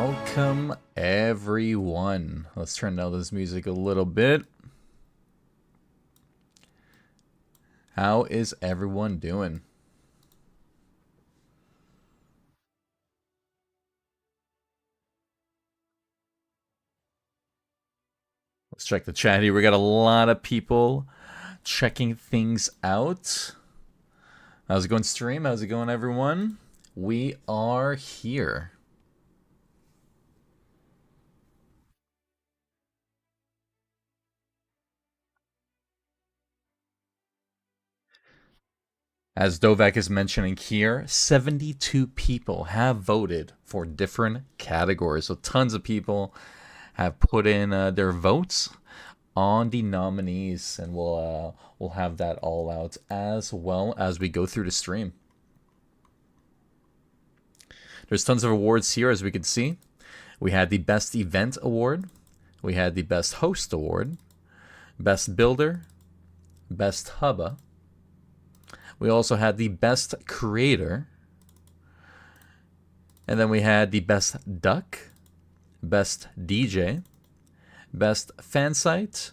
Welcome, everyone. Let's turn down this music a little bit. How is everyone doing? Let's check the chat here. We got a lot of people checking things out. How's it going, stream? How's it going, everyone? We are here. As Dovak is mentioning here, 72 people have voted for different categories. So tons of people have put in their votes on the nominees, and we'll have that all out as well as we go through the stream. There's tons of awards here, as we can see. We had the Best Event Award, we had the Best Host Award, Best Builder, Best Hubba. We also had the Best Creator, and then we had the Best Duck, Best DJ, Best Fan Site,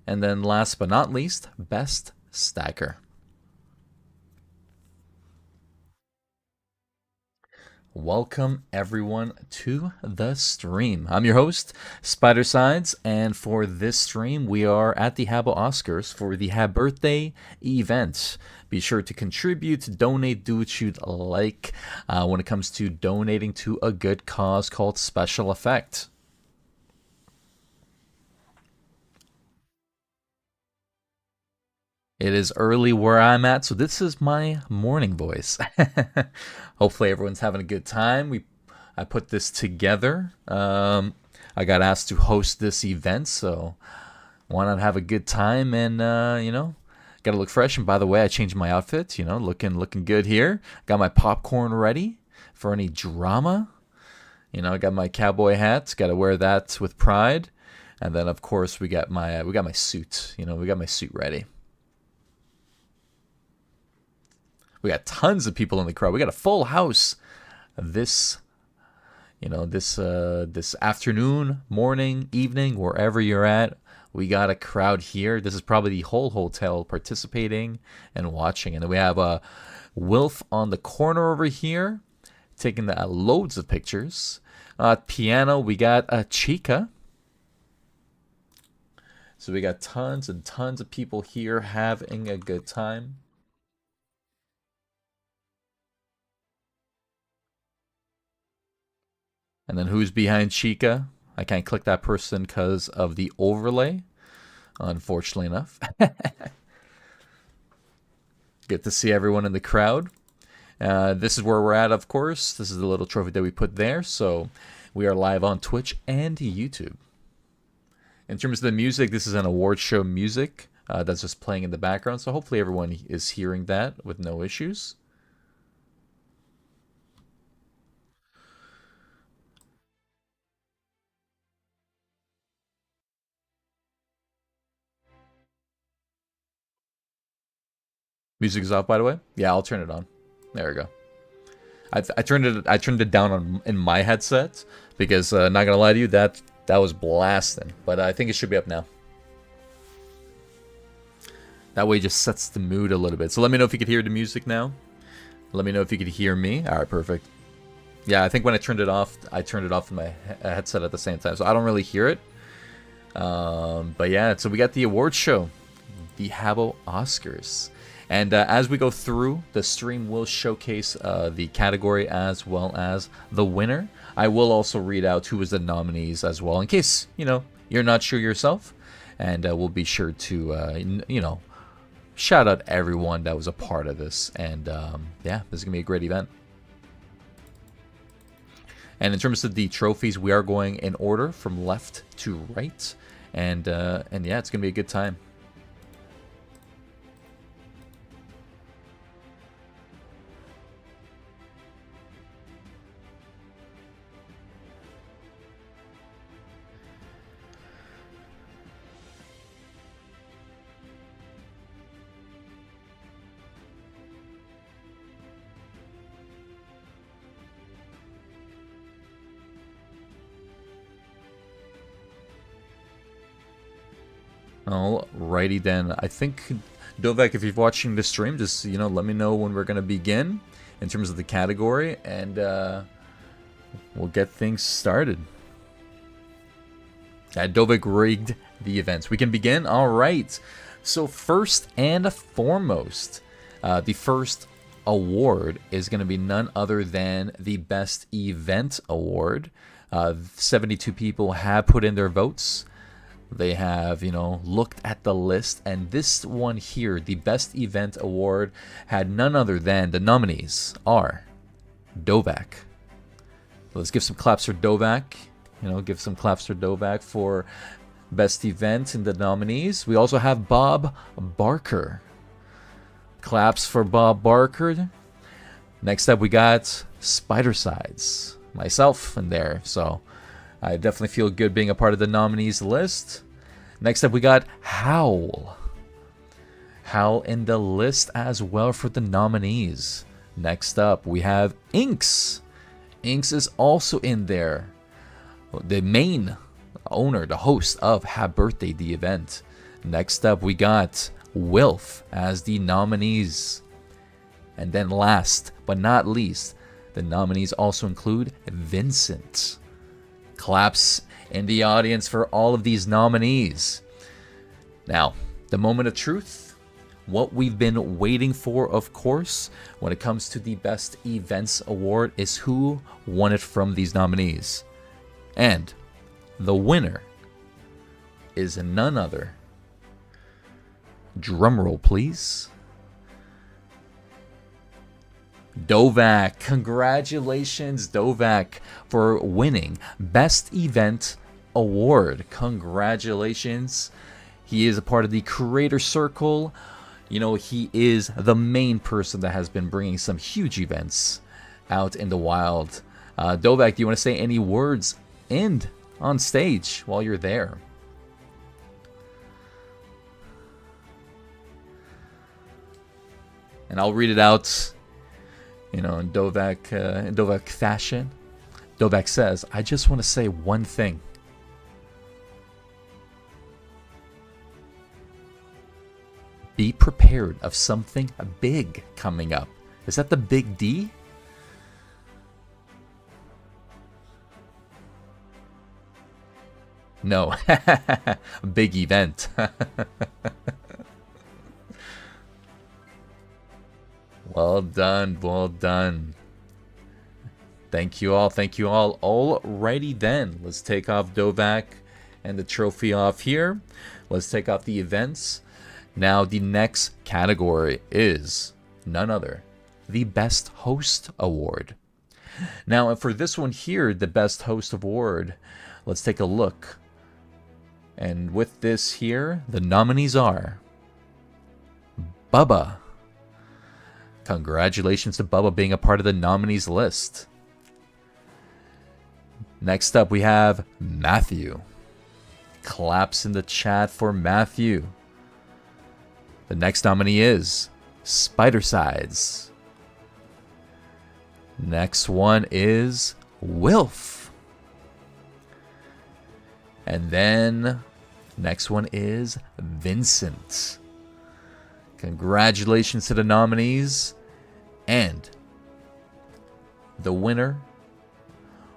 and then last but not least, Best Stacker. Welcome everyone to the stream. I'm your host, Spider Sides, and for this stream, we are at the Habbo Oscars for the Habbirthday event. Be sure to contribute, donate, do what you'd like when it comes to donating to a good cause called Special Effect. It is early where I'm at, so this is my morning voice. Hopefully everyone's having a good time. I put this together. I got asked to host this event, so why not have a good time and gotta look fresh. And by the way, I changed my outfit. Looking good here. Got my popcorn ready for any drama. I got my cowboy hat. Got to wear that with pride. And then of course we got my suit. We got my suit ready. We got tons of people in the crowd. We got a full house this afternoon, morning, evening, wherever you're at. We got a crowd here. This is probably the whole hotel participating and watching. And then we have a Wilf on the corner over here, taking loads of pictures. Piano, we got a Chica. So we got tons and tons of people here having a good time. And then who's behind Chica? I can't click that person because of the overlay, unfortunately enough. Good to see everyone in the crowd. This is where we're at, of course. This is the little trophy that we put there. So we are live on Twitch and YouTube. In terms of the music, this is an award show music that's just playing in the background. So hopefully everyone is hearing that with no issues. Music is off, by the way. Yeah, I'll turn it on. There we go. I turned it down in my headset because not gonna lie to you, that was blasting. But I think it should be up now. That way it just sets the mood a little bit. So let me know if you could hear the music now. Let me know if you could hear me. All right, perfect. Yeah, I think when I turned it off in my headset at the same time, so I don't really hear it. But yeah, so we got the award show, the Habbo Oscars. And as we go through, the stream will showcase the category as well as the winner. I will also read out who was the nominees as well, in case, you're not sure yourself. And we'll be sure to, shout out everyone that was a part of this. And yeah, this is going to be a great event. And in terms of the trophies, we are going in order from left to right. And yeah, it's going to be a good time. Alrighty then. I think, Dovek, if you're watching the stream, just, let me know when we're going to begin in terms of the category, and we'll get things started. Dovek rigged the events. We can begin? Alright. So first and foremost, the first award is going to be none other than the Best Event Award. 72 people have put in their votes. They have, looked at the list, and this one here, the Best Event Award, had none other than the nominees are Dovek. Let's give some claps for Dovek. Give some claps for Dovek for Best Event in the nominees. We also have Bob Barker. Claps for Bob Barker. Next up, we got Spidersides. Myself in there, so I definitely feel good being a part of the nominees list. Next up, we got Howl. Howl in the list as well for the nominees. Next up, we have Inks. Inks is also in there. The main owner, the host of Habbirthday, the event. Next up, we got Wilf as the nominees. And then last but not least, the nominees also include Vincent. Claps in the audience for all of these nominees. Now, the moment of truth. What we've been waiting for, of course, when it comes to the Best Events Award is who won it from these nominees. And the winner is none other. Drumroll, please. Dovek. Congratulations, Dovek, for winning Best Event Award. Congratulations. He is a part of the Creator Circle. He is the main person that has been bringing some huge events out in the wild. Dovek, do you want to say any words on stage while you're there? And I'll read it out, in Dovek fashion. Dovek says, I just want to say one thing. Be prepared of something big coming up. Is that the big D? No. Big event. Well done, well done. Thank you all, thank you all. Alrighty then, let's take off Dovek and the trophy off here. Let's take off the events. Now the next category is none other, the Best Host Award. Now for this one here, the Best Host Award, let's take a look. And with this here, the nominees are Bubba. Congratulations to Bubba being a part of the nominees list. Next up, we have Matthew. Claps in the chat for Matthew. The next nominee is Spidersides. Next one is Wilf. And then next one is Vincent. Congratulations to the nominees. And the winner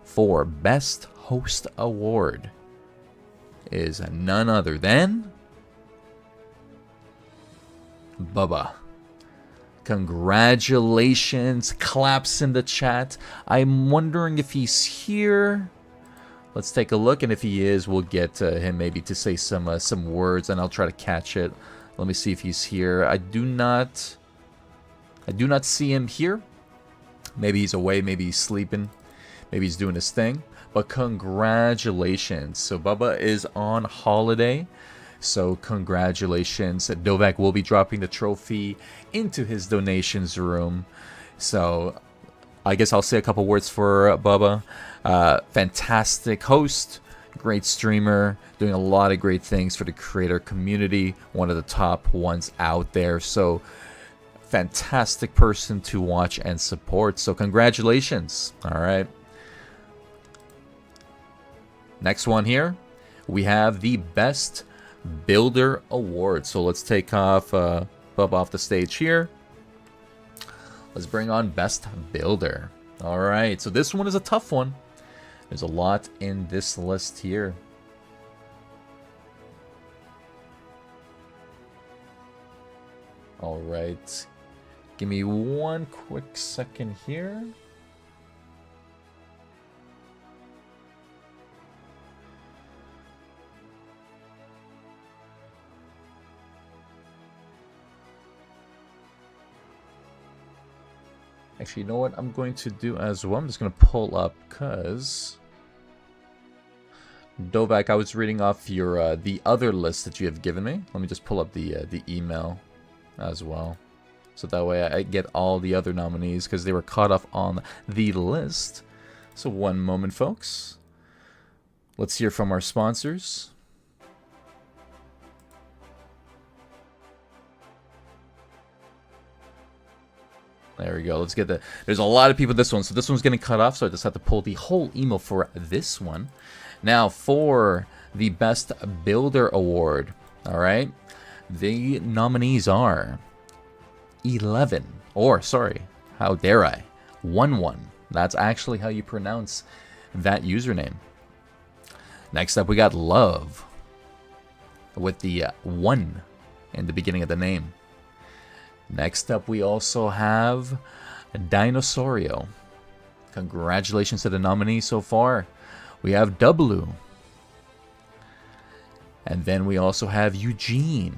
for Best Host Award is none other than Bubba. Congratulations. Claps in the chat. I'm wondering if he's here. Let's take a look, and if he is, we'll get him maybe to say some words, and I'll try to catch it. Let me see if he's here. I do not see him here. Maybe he's away, maybe he's sleeping, maybe he's doing his thing. But congratulations. So Bubba is on holiday. So congratulations. Dovek will be dropping the trophy into his donations room. So I guess I'll say a couple words for Bubba. Fantastic host, great streamer, doing a lot of great things for the creator community. One of the top ones out there. So fantastic person to watch and support. So congratulations. All right. Next one here, we have the Best Builder Award. So let's take off Bub off the stage here. Let's bring on Best Builder. All right, so this one is a tough one. There's a lot in this list here. All right, give me one quick second here. Actually, you know what I'm going to do as well? I'm just going to pull up, because Dovak, I was reading off your the other list that you have given me. Let me just pull up the email as well, so that way I get all the other nominees, because they were caught off on the list. So one moment, folks. Let's hear from our sponsors. There we go. Let's get that. There's a lot of people this one, so this one's getting cut off, so I just have to pull the whole email for this one. Now, for the Best Builder Award, all right, the nominees are 11, or sorry, how dare I, 11. That's actually how you pronounce that username. Next up, we got Love, with the 1 in the beginning of the name. Next up, we also have Dinosaurio. Congratulations to the nominees so far. We have W. And then we also have Eugene.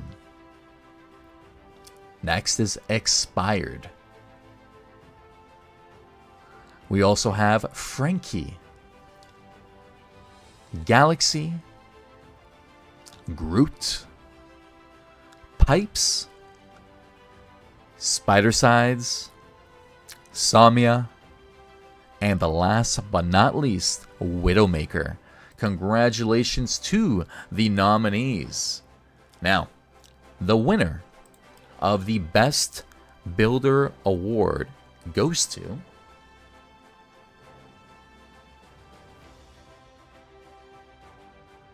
Next is Expired. We also have Frankie, Galaxy, Groot, Pipes, Spider-Sides, Samia, and the last but not least, Widowmaker. Congratulations to the nominees. Now, the winner of the Best Builder Award goes to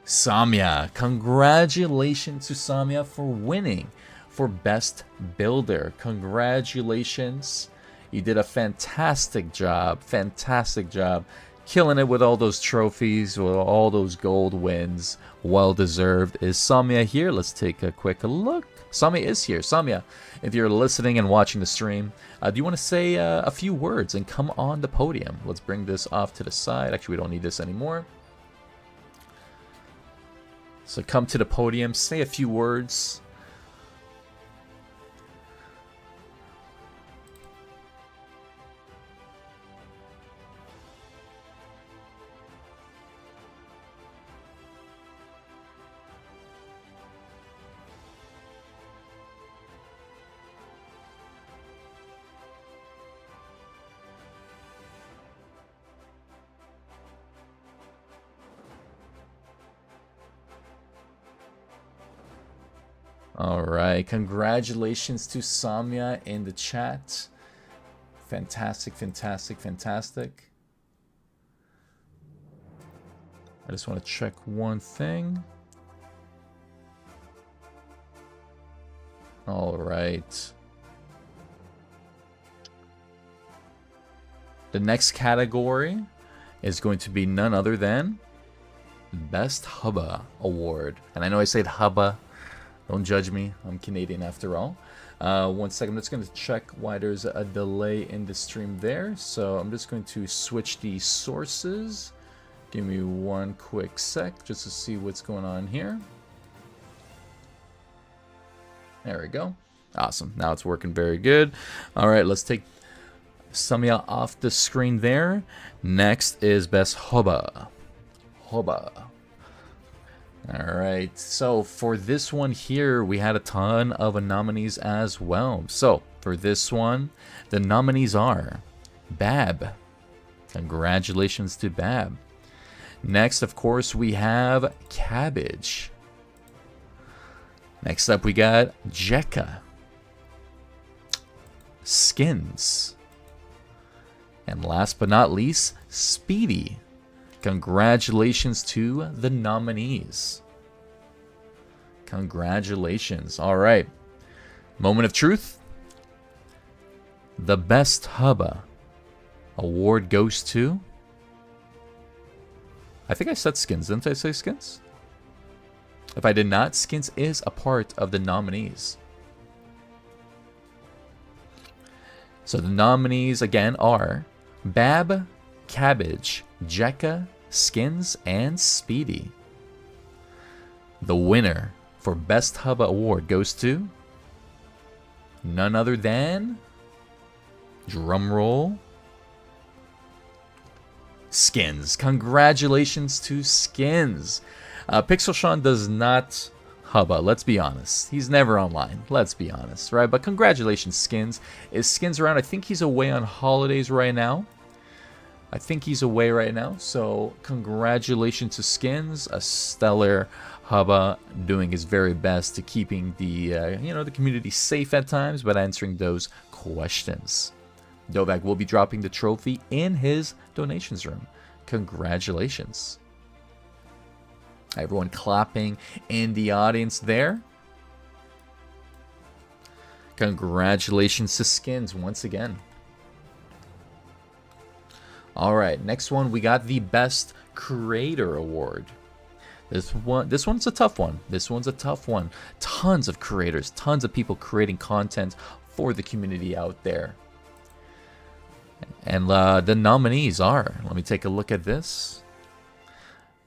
Samia. Congratulations to Samia for winning for Best Builder. Congratulations. You did a fantastic job. Fantastic job. Killing it with all those trophies, with all those gold wins. Well deserved. Is Samia here? Let's take a quick look. Samia is here. Samia, if you're listening and watching the stream, do you want to say a few words and come on the podium? Let's bring this off to the side. Actually, we don't need this anymore. So come to the podium, say a few words. All right, congratulations to Samia in the chat. Fantastic, fantastic, fantastic. I just want to check one thing. All right. The next category is going to be none other than Best Habbo Award. And I know I said Habbo. Don't judge me. I'm Canadian after all. 1 second. I'm just going to check why there's a delay in the stream there. So I'm just going to switch the sources. Give me one quick sec just to see what's going on here. There we go. Awesome. Now it's working very good. All right, let's take Samia off the screen there. Next is Best Habbo. Habbo. All right, so for this one here, we had a ton of nominees as well. So for this one, the nominees are Bab. Congratulations to Bab. Next, of course, we have Cabbage. Next up, we got Jekka, Skins, and last but not least, Speedy. Congratulations to the nominees. Congratulations. All right. Moment of truth. The best Hubba award goes to... I think I said Skins. Didn't I say Skins? If I did not, Skins is a part of the nominees. So the nominees again are Bab, Cabbage, Jekka, Skins, and Speedy. The winner for Best Hubba Award goes to none other than, drumroll, Skins. Congratulations to Skins. Pixel Sean does not Hubba, let's be honest. He's never online, let's be honest, right? But congratulations, Skins. Is Skins around? I think he's away on holidays right now. So congratulations to Skins, a stellar Hubba, doing his very best to keeping the the community safe at times, but answering those questions. Dovak will be dropping the trophy in his donations room. Congratulations. Everyone clapping in the audience there. Congratulations to Skins once again. Alright, next one we got the Best Creator Award. This one's a tough one. Tons of creators, tons of people creating content for the community out there. And the nominees are, let me take a look at this.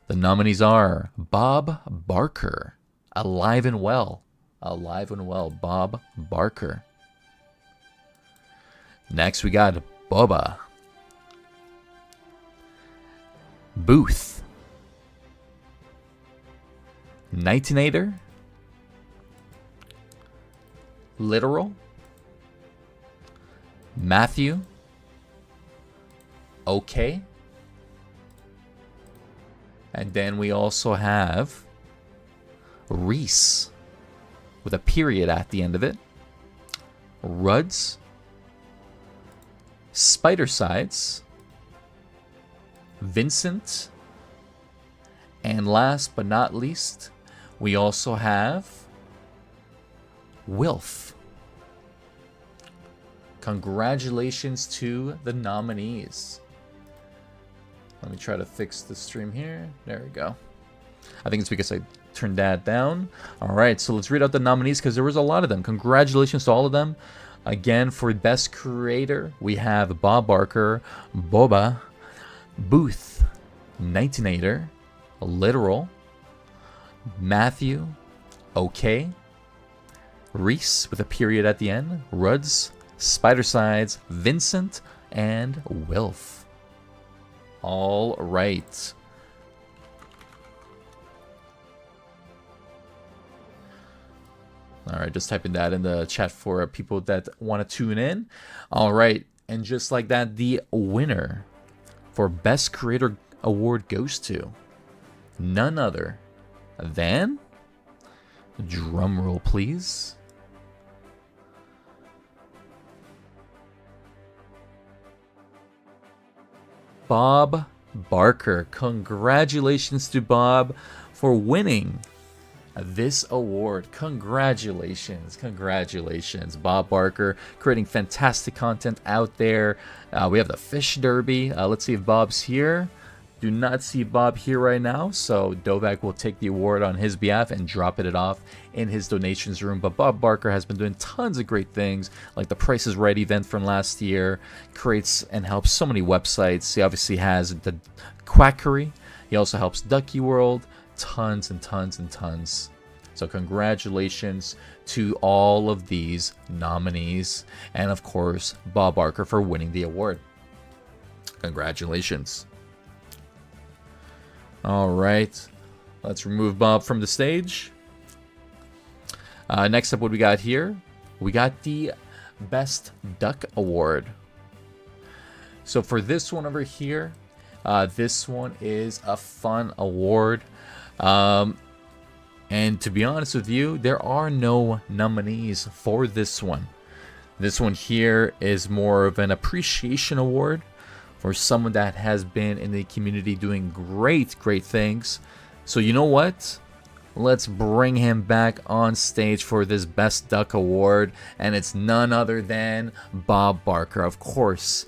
The nominees are Bob Barker, alive and well, Bob Barker. Next we got Boba, Booth, Nightinator, Literal, Matthew, Okay. And then we also have Reese with a period at the end of it. Ruds, Spidersides, Vincent, and last but not least, we also have Wilf. Congratulations to the nominees. Let me try to fix the stream here. There we go. I think it's because I turned that down. All right, so let's read out the nominees because there was a lot of them. Congratulations to all of them. Again, for Best Creator, we have Bob Barker, Boba, Booth, Nightinator, Literal, Matthew, Okay, Reese with a period at the end, Ruds, Spidersides, Vincent, and Wilf. All right. All right, just typing that in the chat for people that want to tune in. All right, and just like that, the winner for Best Creator Award goes to none other than, drum roll please, Bob Barker. Congratulations to Bob for winning this award. Congratulations. Bob Barker creating fantastic content out there. We have the Fish Derby. Let's see if Bob's here. Do not see Bob here right now, so Dovak will take the award on his behalf and drop it off in his donations room. But Bob Barker has been doing tons of great things, like the Price is Right event from last year, creates and helps so many websites. He obviously has the Quackery. He also helps Ducky World. Tons and tons and tons. So congratulations to all of these nominees, and of course Bob Barker for winning the award. Congratulations. All right, let's remove Bob from the stage. Next up, what we got here? We got the Best Duck Award. So for this one over here, this one is a fun award. And to be honest with you, there are no nominees for this one. This one here is more of an appreciation award for someone that has been in the community doing great things. So you know what? Let's bring him back on stage for this Best Duck Award, and it's none other than Bob Barker. Of course,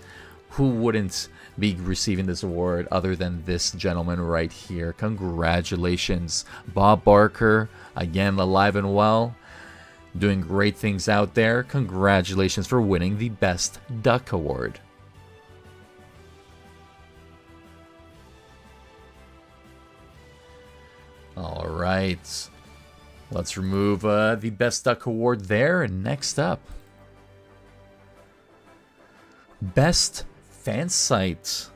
who wouldn't be receiving this award other than this gentleman right here? Congratulations, Bob Barker, again alive and well, doing great things out there. Congratulations for winning the Best Duck Award. All right, let's remove the Best Duck Award there. And next up, Best Fan Site.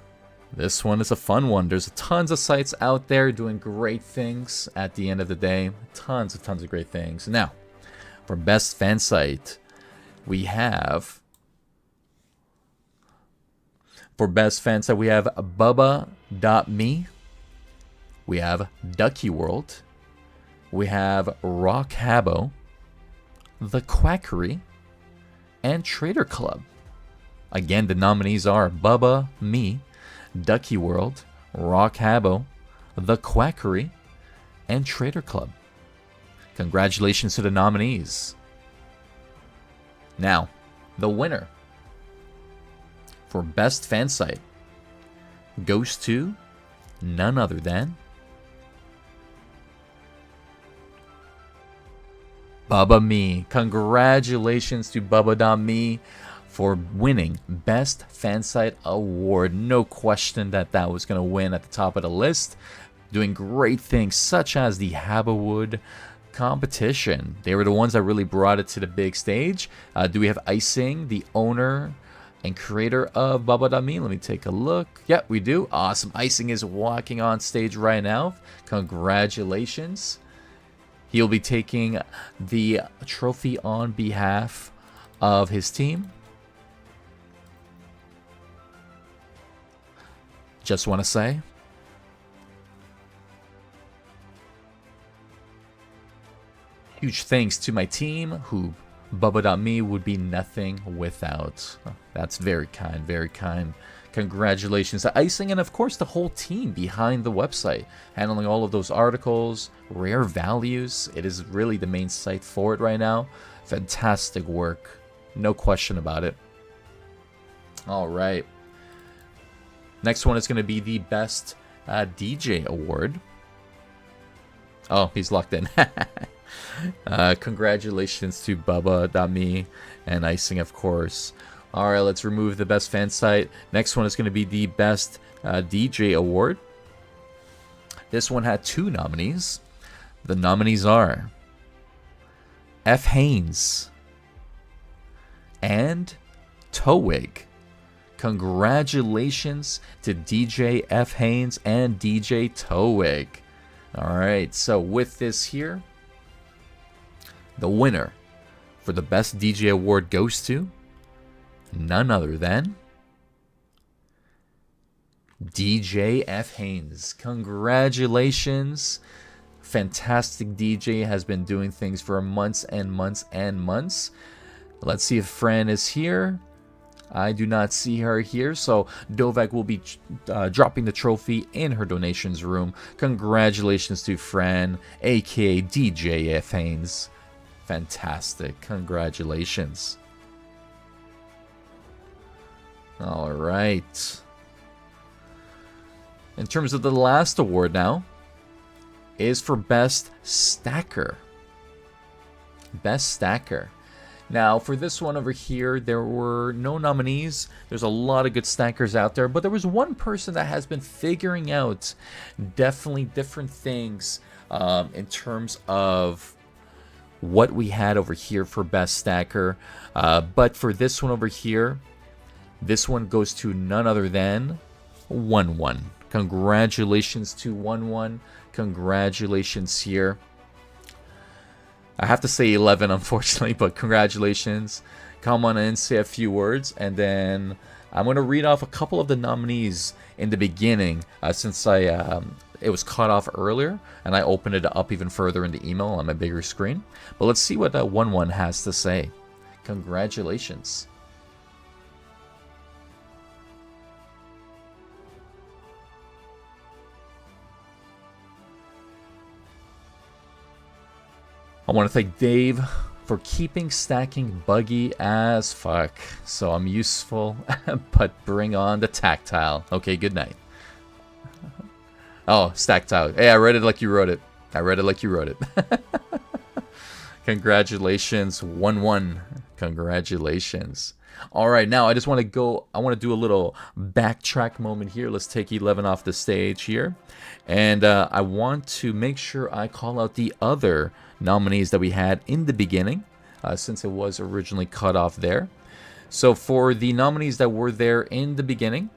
This one is a fun one. There's tons of sites out there doing great things at the end of the day. Tons of great things. Now, for Best Fan Site, we have... For Best Fan Site, we have Bubba.me. We have Ducky World. We have Rock Habbo, The Quackery, and Trader Club. Again, the nominees are Bubba, Me, Ducky World, Rock Habbo, The Quackery, and Trader Club. Congratulations to the nominees. Now, the winner for Best Fan Site goes to none other than Bubba Me. Congratulations to Bubba.me for winning Best Fan Site Award. No question that that was going to win at the top of the list. Doing great things such as the Habbo competition. They were the ones that really brought it to the big stage. Do we have Icing, the owner and creator of Bubba.me? Let me take a look. Yep, we do. Awesome. Icing is walking on stage right now. Congratulations. He'll be taking the trophy on behalf of his team. Just want to say, huge thanks to my team, who Bubba.me would be nothing without. That's very kind, very kind. Congratulations to Icing and, of course, the whole team behind the website, handling all of those articles, rare values. It is really the main site for it right now. Fantastic work. No question about it. All right. Next one is going to be the Best DJ Award. Oh, he's locked in. Congratulations to Bubba.me and Icing, of course. All right, let's remove the Best Fan Site. Next one is going to be the Best DJ Award. This one had 2 nominees. The nominees are F. Haynes and Towig. Congratulations to DJ F. Haynes and DJ Towig. All right, so with this here, the winner for the Best DJ Award goes to none other than DJ F. Haynes. Congratulations. Fantastic DJ, has been doing things for months and months and months. Let's see if Fran is here. I do not see her here, so Dovak will be dropping the trophy in her donations room. Congratulations to Fran, aka DJ F. Haynes. Fantastic. Congratulations. All right. In terms of the last award now, is for Best Stacker. Best Stacker. Now, for this one over here, there were no nominees. There's a lot of good stackers out there, but there was one person that has been figuring out definitely different things in terms of what we had over here for Best Stacker. But for this one over here, this one goes to none other than 1-1. Congratulations to 1-1. Congratulations here. I have to say 11, unfortunately, but congratulations. Come on in, say a few words, and then I'm going to read off a couple of the nominees in the beginning, since it was cut off earlier, and I opened it up even further in the email on my bigger screen. But let's see what 1-1 has to say. Congratulations. I want to thank Dave for keeping stacking buggy as fuck. So I'm useful, but bring on the tactile. Okay, good night. Oh, stack tile. Hey, I read it like you wrote it. I read it like you wrote it. Congratulations, 1-1. Congratulations. All right, now I just want to go. I want to do a little backtrack moment here. Let's take 11 off the stage here. And I want to make sure I call out the other nominees that we had in the beginning, since it was originally cut off there. So for the nominees that were there in the beginning,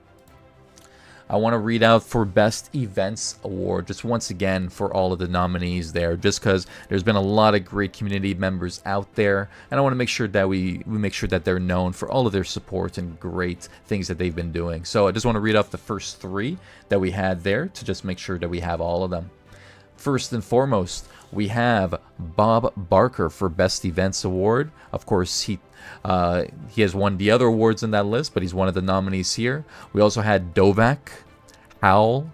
I want to read out for Best Events Award, just once again for all of the nominees there, just because there's been a lot of great community members out there, and I want to make sure that we make sure that they're known for all of their support and great things that they've been doing. So I just want to read off the first 3 that we had there to just make sure that we have all of them. First and foremost, we have Bob Barker for Best Events Award. Of course, he has won the other awards in that list, but he's one of the nominees here. We also had Dovak, Howl,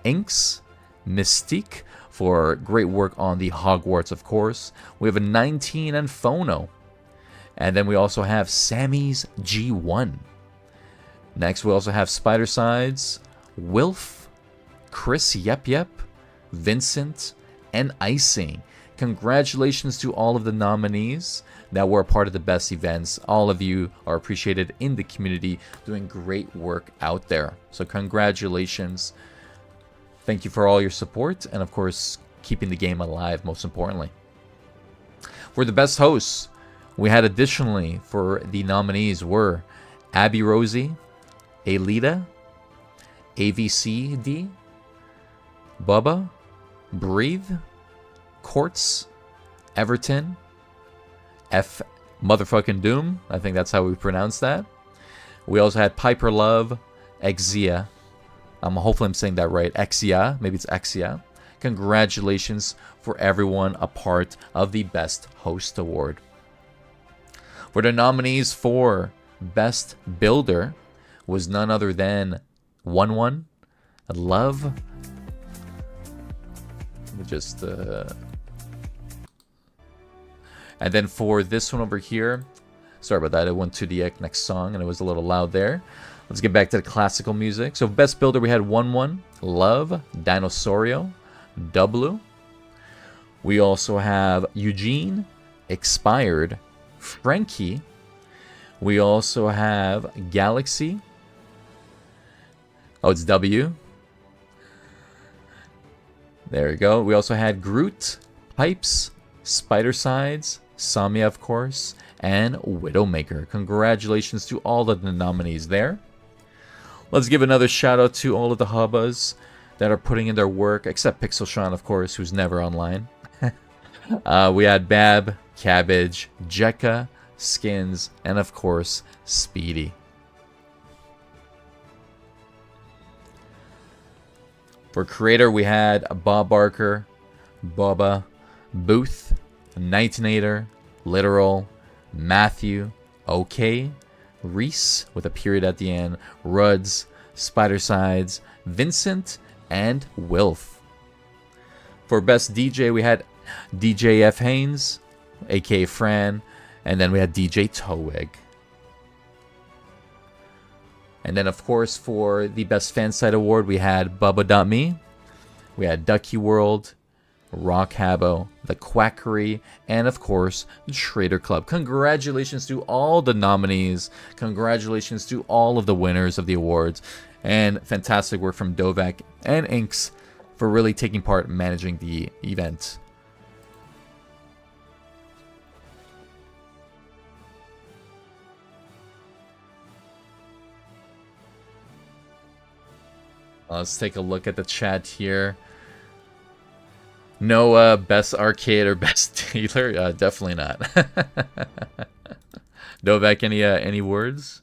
Inks, Mystique for great work on the Hogwarts, of course. We have a 19 and Phono. And then we also have Sammy's G1. Next, we also have Spider Sides, Wilf, Chris Yep Yep, Vincent, and Icing. Congratulations to all of the nominees that were a part of the best events. All of you are appreciated in the community, doing great work out there. So congratulations. Thank you for all your support, and of course, keeping the game alive, most importantly. For the best hosts, we had additionally for the nominees were Abby Rosie, Alita, AVCD, Bubba, Breathe, Quartz, Everton, F motherfucking Doom. I think that's how we pronounce that. We also had Piper Love, Exia. Hopefully I'm saying that right. Exia. Maybe it's Exia. Congratulations for everyone a part of the Best Host Award. For the nominees for Best Builder was none other than 1-1, Love. Let me just... And then for this one over here, sorry about that, it went to the next song and it was a little loud there. Let's get back to the classical music. So Best Builder, we had 1-1, Love, Dinosaurio, W. We also have Eugene, Expired, Frankie. We also have Galaxy. Oh, it's W. There we go. We also had Groot, Pipes, Spider Sides, Samia, of course, and Widowmaker. Congratulations to all of the nominees there. Let's give another shout out to all of the hubbas that are putting in their work, except Pixel Sean, of course, who's never online. We had Bab, Cabbage, Jekka, Skins, and of course, Speedy. For creator, we had Bob Barker, Boba, Booth, Nightinator, Literal, Matthew, OK, Reese with a period at the end, Ruds, Spider Sides, Vincent, and Wilf. For Best DJ, we had DJ F. Haynes, aka Fran, and then we had DJ Toweg. And then, of course, for the Best Fansite Award, we had Bubba.me, we had Ducky World, Rock Habbo, The Quackery, and of course, the Trader Club. Congratulations to all the nominees. Congratulations to all of the winners of the awards. And fantastic work from Dovak and Inks for really taking part in managing the event. Let's take a look at the chat here. No best arcade or best dealer? Definitely not. Novak, any words?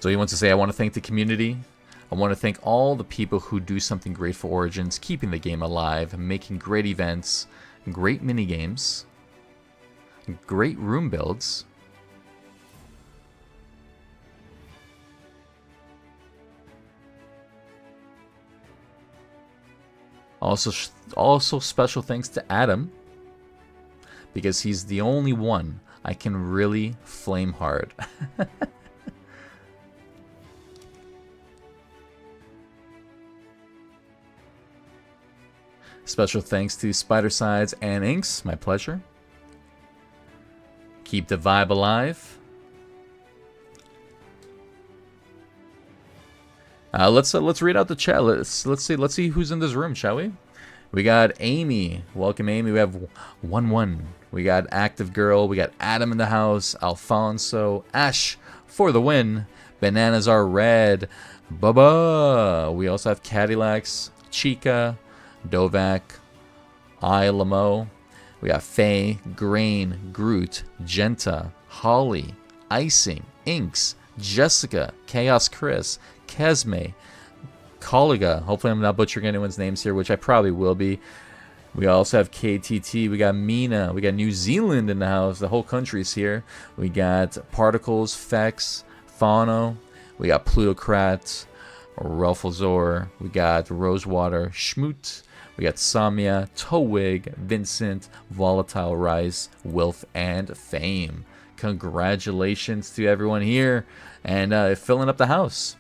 So he wants to say, I want to thank the community. I want to thank all the people who do something great for Origins, keeping the game alive, making great events, great minigames, great room builds. Also special thanks to Adam, because he's the only one I can really flame hard. Special thanks to Spider Sides and Inks, my pleasure. Keep the vibe alive. Let's read out the chat. Let's see who's in this room, shall we? We got Amy. Welcome, Amy. We have 1-1. We got Active Girl. We got Adam in the house. Alfonso. Ash for the win. Bananas are red. Bubba. We also have Cadillacs. Chica. Dovak. Lamo. We got Faye. Grain. Groot. Genta. Holly. Icing. Inks. Jessica. Chaos Chris. Kesme. Koliga. Hopefully I'm not butchering anyone's names here, which I probably will be. We also have KTT. We got Mina. We got New Zealand in the house. The whole country's here. We got Particles, Fex, Fauno. We got Plutocrat, Ralphazor. We got Rosewater, Schmoot. We got Samia, Towig, Vincent, Volatile Rice, Wilf, and Fame. Congratulations to everyone here and filling up the house.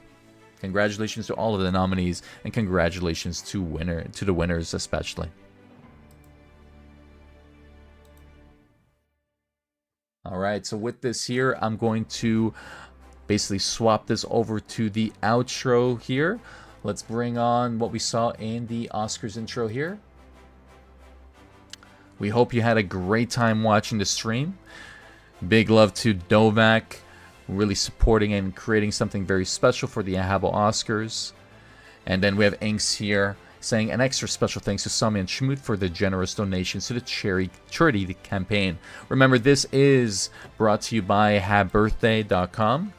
Congratulations to all of the nominees, and congratulations to the winners especially. Alright, so with this here, I'm going to basically swap this over to the outro here. Let's bring on what we saw in the Oscars intro here. We hope you had a great time watching the stream. Big love to Dovak, really supporting and creating something very special for the Habbo Oscars. And then we have Inks here saying an extra special thanks to Sami and Schmoot for the generous donations to the charity campaign. Remember, this is brought to you by Habbirthday.com.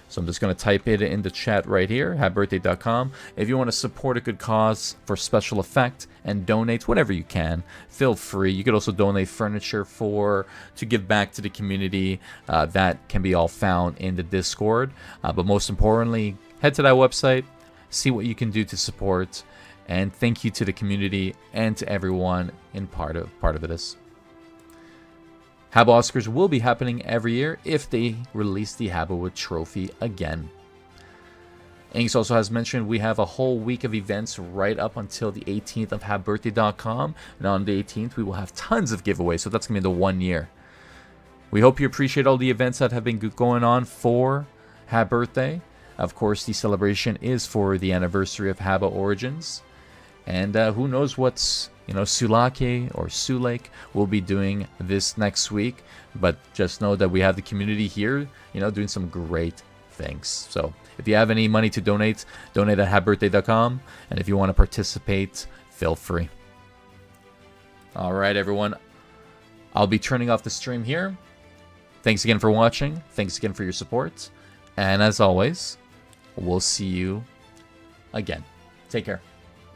So I'm just going to type it in the chat right here, Habbirthday.com. If you want to support a good cause for special effect and donate whatever you can, feel free. You could also donate furniture to give back to the community. That can be all found in the Discord. But most importantly, head to that website, see what you can do to support, and thank you to the community and to everyone in part of this. Habbo Oscars will be happening every year if they release the Habbo trophy again. Inks also has mentioned we have a whole week of events right up until the 18th of Habbirthday.com. And on the 18th, we will have tons of giveaways, so that's going to be the 1 year. We hope you appreciate all the events that have been going on for Habbirthday. Of course, the celebration is for the anniversary of Habbo Origins. And who knows what's Sulake or Sulake will be doing this next week. But just know that we have the community here, doing some great things. So if you have any money to donate at Habbirthday.com. And if you want to participate, feel free. All right, everyone. I'll be turning off the stream here. Thanks again for watching. Thanks again for your support. And as always, we'll see you again. Take care.